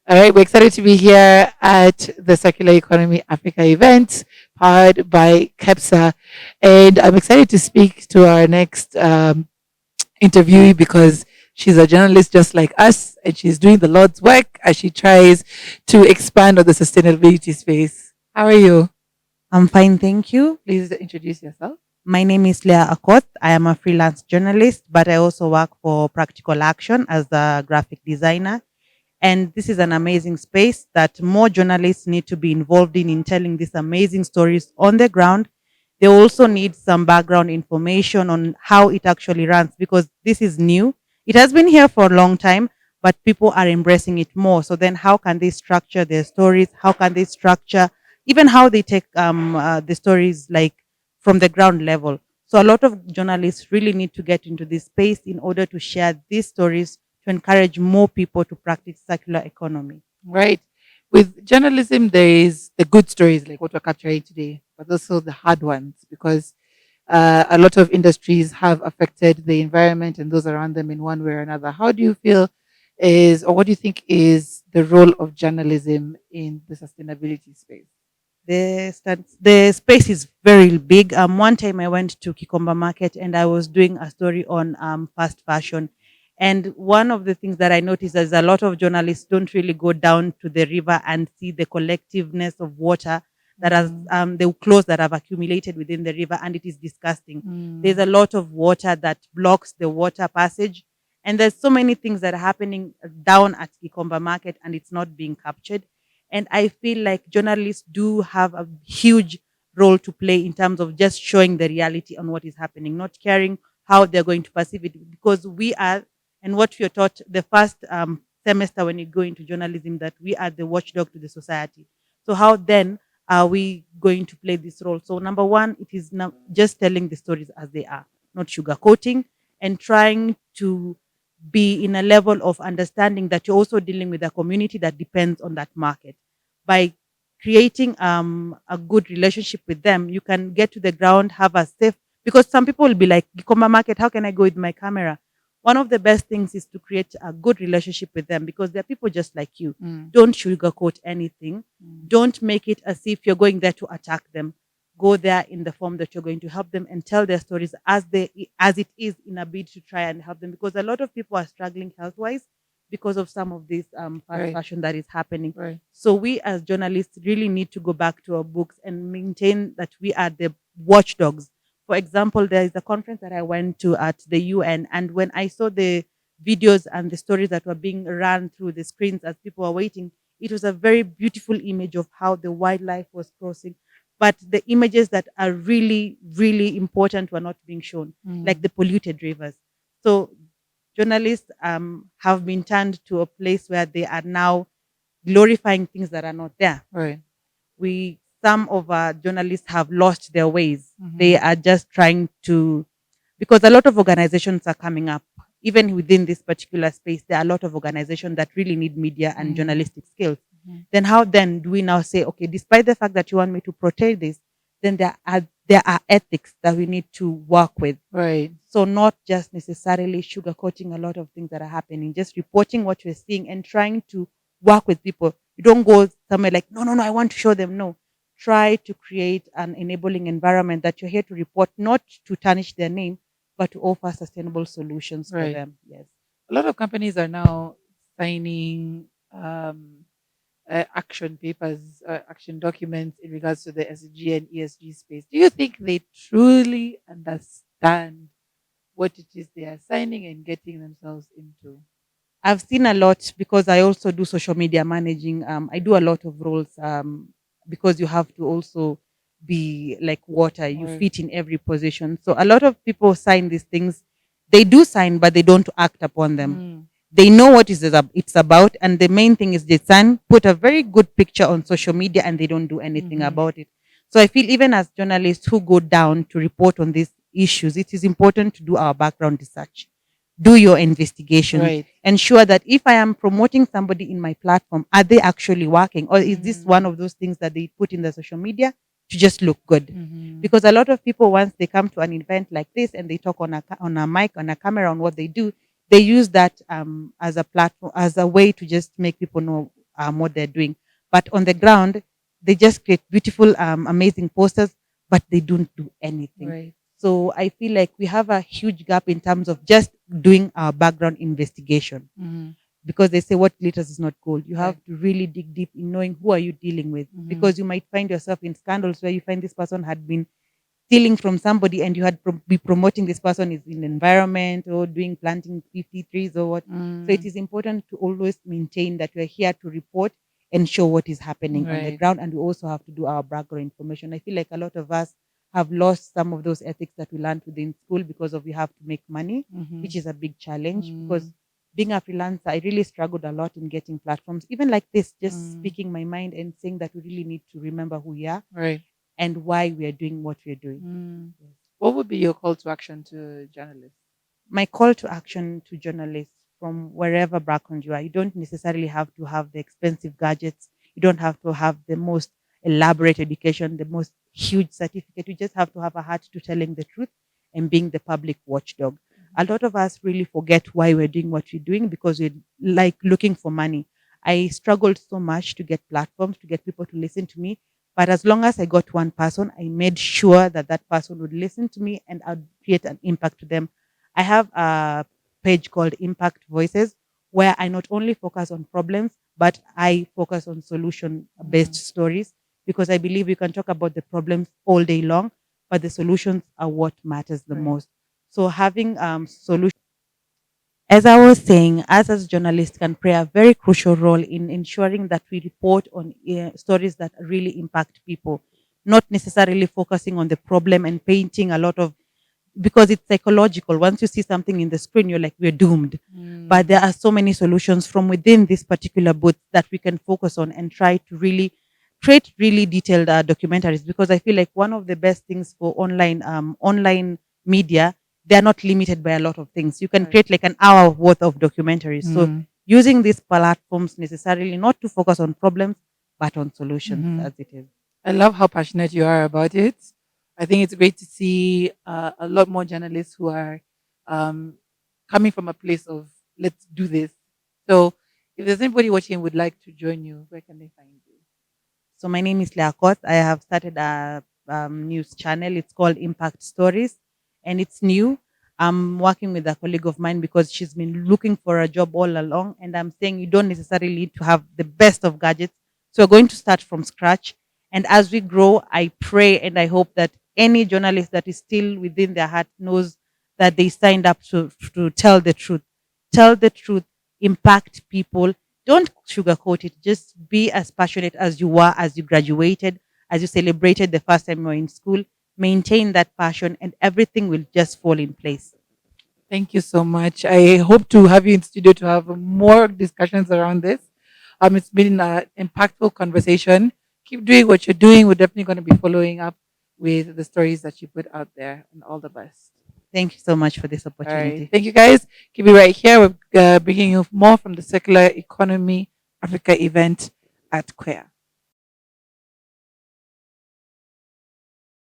All right, we're excited to be here at the Circular Economy Africa event powered by KEPSA. And I'm excited to speak to our next interviewee because she's a journalist just like us and she's doing the Lord's work as she tries to expand on the sustainability space. How are you? I'm fine, thank you. Please introduce yourself. My name is Leah Akoth. I am a freelance journalist, but I also work for Practical Action as a graphic designer. And this is an amazing space that more journalists need to be involved in telling these amazing stories on the ground. They also need some background information on how it actually runs because this is new. It has been here for a long time, but people are embracing it more. So then how can they structure their stories? How can they structure even how they take the stories like from the ground level? So a lot of journalists really need to get into this space in order to share these stories to encourage more people to practice circular economy. Right. With journalism, there is the good stories like what we're capturing today, but also the hard ones because a lot of industries have affected the environment and those around them in one way or another. How do you feel is, or what do you think is the role of journalism in the sustainability space? The space is very big. One time I went to Kikomba Market and I was doing a story on fast fashion. And one of the things that I noticed is a lot of journalists don't really go down to the river and see the collectiveness of water that has the clothes that have accumulated within the river, and it is disgusting. There's a lot of water that blocks the water passage, and there's so many things that are happening down at Kikomba Market, and it's not being captured. And I feel like journalists do have a huge role to play in terms of just showing the reality on what is happening, not caring how they're going to perceive it, because we are, and what you're taught the first semester when you go into journalism, that we are the watchdog to the society. So how then are we going to play this role? So number one, it is now just telling the stories as they are, not sugarcoating, and trying to be in a level of understanding that you're also dealing with a community that depends on that market. By creating a good relationship with them, you can get to the ground, have a safe, because some people will be like, Gikomba Market, how can I go with my camera? One of the best things is to create a good relationship with them because they're people just like you. Don't sugarcoat anything. Don't make it as if you're going there to attack them. Go there in the form that you're going to help them and tell their stories as it is, in a bid to try and help them, because a lot of people are struggling health wise because of some of this fast Right. fashion that is happening. Right. So we as journalists really need to go back to our books and maintain that we are the watchdogs. For example, there is a conference that I went to at the UN, and when I saw the videos and the stories that were being run through the screens as people were waiting, it was a very beautiful image of how the wildlife was crossing. But the images that are really, really important were not being shown, like the polluted rivers. So journalists have been turned to a place where they are now glorifying things that are not there. Right. We Some of our journalists have lost their ways. They are just trying to, because a lot of organizations are coming up. Even within this particular space, there are a lot of organizations that really need media and journalistic skills. Then how then do we now say, okay, despite the fact that you want me to protect this, then there are ethics that we need to work with. Right. So not just necessarily sugarcoating a lot of things that are happening, just reporting what you're seeing and trying to work with people. You don't go somewhere like, no, no, no, I want to show them. No. Try to create an enabling environment that you're here to report, not to tarnish their name, but to offer sustainable solutions for Right. them. Yes. A lot of companies are now signing action papers, action documents in regards to the SG and ESG space. Do you think they truly understand what it is they are signing and getting themselves into? I've seen a lot because I also do social media managing. I do a lot of roles because you have to also be like water. You Right. fit in every position. So a lot of people sign these things. They do sign, but they don't act upon them. They know what it's about, and the main thing is they sign, put a very good picture on social media, and they don't do anything about it. So I feel even as journalists who go down to report on these issues, it is important to do our background research, do your investigation, Right. ensure that if I am promoting somebody in my platform, are they actually working? Or is this one of those things that they put in the social media to just look good? Because a lot of people, once they come to an event like this and they talk on a mic, on a camera, on what they do, they use that as a platform, as a way to just make people know what they're doing. But on the ground, they just create beautiful, amazing posters, but they don't do anything. Right. So I feel like we have a huge gap in terms of just doing our background investigation, because they say what glitters is not gold. You have Right. to really dig deep in knowing who are you dealing with, because you might find yourself in scandals where you find this person had been stealing from somebody, and you had be promoting this person is in the environment or doing planting 50 trees or what. So it is important to always maintain that we're here to report and show what is happening on the Right. ground, and we also have to do our background information. I feel like a lot of us have lost some of those ethics that we learned within school because of we have to make money, which is a big challenge. Because being a freelancer, I really struggled a lot in getting platforms, even like this, just speaking my mind and saying that we really need to remember who we are Right. and why we are doing what we are doing. Yes. What would be your call to action to journalists? My call to action to journalists from wherever background you are, you don't necessarily have to have the expensive gadgets. You don't have to have the most elaborate education, the most huge certificate. You just have to have a heart to telling the truth and being the public watchdog. A lot of us really forget why we're doing what we're doing because we're like looking for money. I struggled so much to get platforms, to get people to listen to me. But as long as I got one person, I made sure that that person would listen to me and I'd create an impact to them. I have a page called Impact Voices where I not only focus on problems, but I focus on solution based stories, because I believe we can talk about the problems all day long, but the solutions are what matters the Right. most. So having solutions, as I was saying, us as journalists can play a very crucial role in ensuring that we report on stories that really impact people, not necessarily focusing on the problem and painting a lot of, because it's psychological. Once you see something in the screen, you're like, we're doomed. But there are so many solutions from within this particular booth that we can focus on and try to really create really detailed documentaries. Because I feel like one of the best things for online media, they are not limited by a lot of things. You can Right. create like an hour worth of documentaries. So using these platforms necessarily not to focus on problems, but on solutions as it is. I love how passionate you are about it. I think it's great to see a lot more journalists who are um, coming from a place of let's do this. So, if there's anybody watching who would like to join you, where can they find you? So my name is Leah Akoth. I have started a news channel. It's called Impact Stories, and it's new. I'm working with a colleague of mine because she's been looking for a job all along, and I'm saying you don't necessarily need to have the best of gadgets. So we're going to start from scratch, and as we grow, I pray and I hope that any journalist that is still within their heart knows that they signed up to tell the truth, impact people. Don't sugarcoat it. Just be as passionate as you were as you graduated, as you celebrated the first time you were in school. Maintain that passion, and everything will just fall in place. Thank you so much. I hope to have you in studio to have more discussions around this. It's been an impactful conversation. Keep doing what you're doing. We're definitely going to be following up with the stories that you put out there, and all the best. Thank you so much for this All right. opportunity. Thank you, guys. Keep it right here. We're bringing you more from the Circular Economy Africa event at Queer.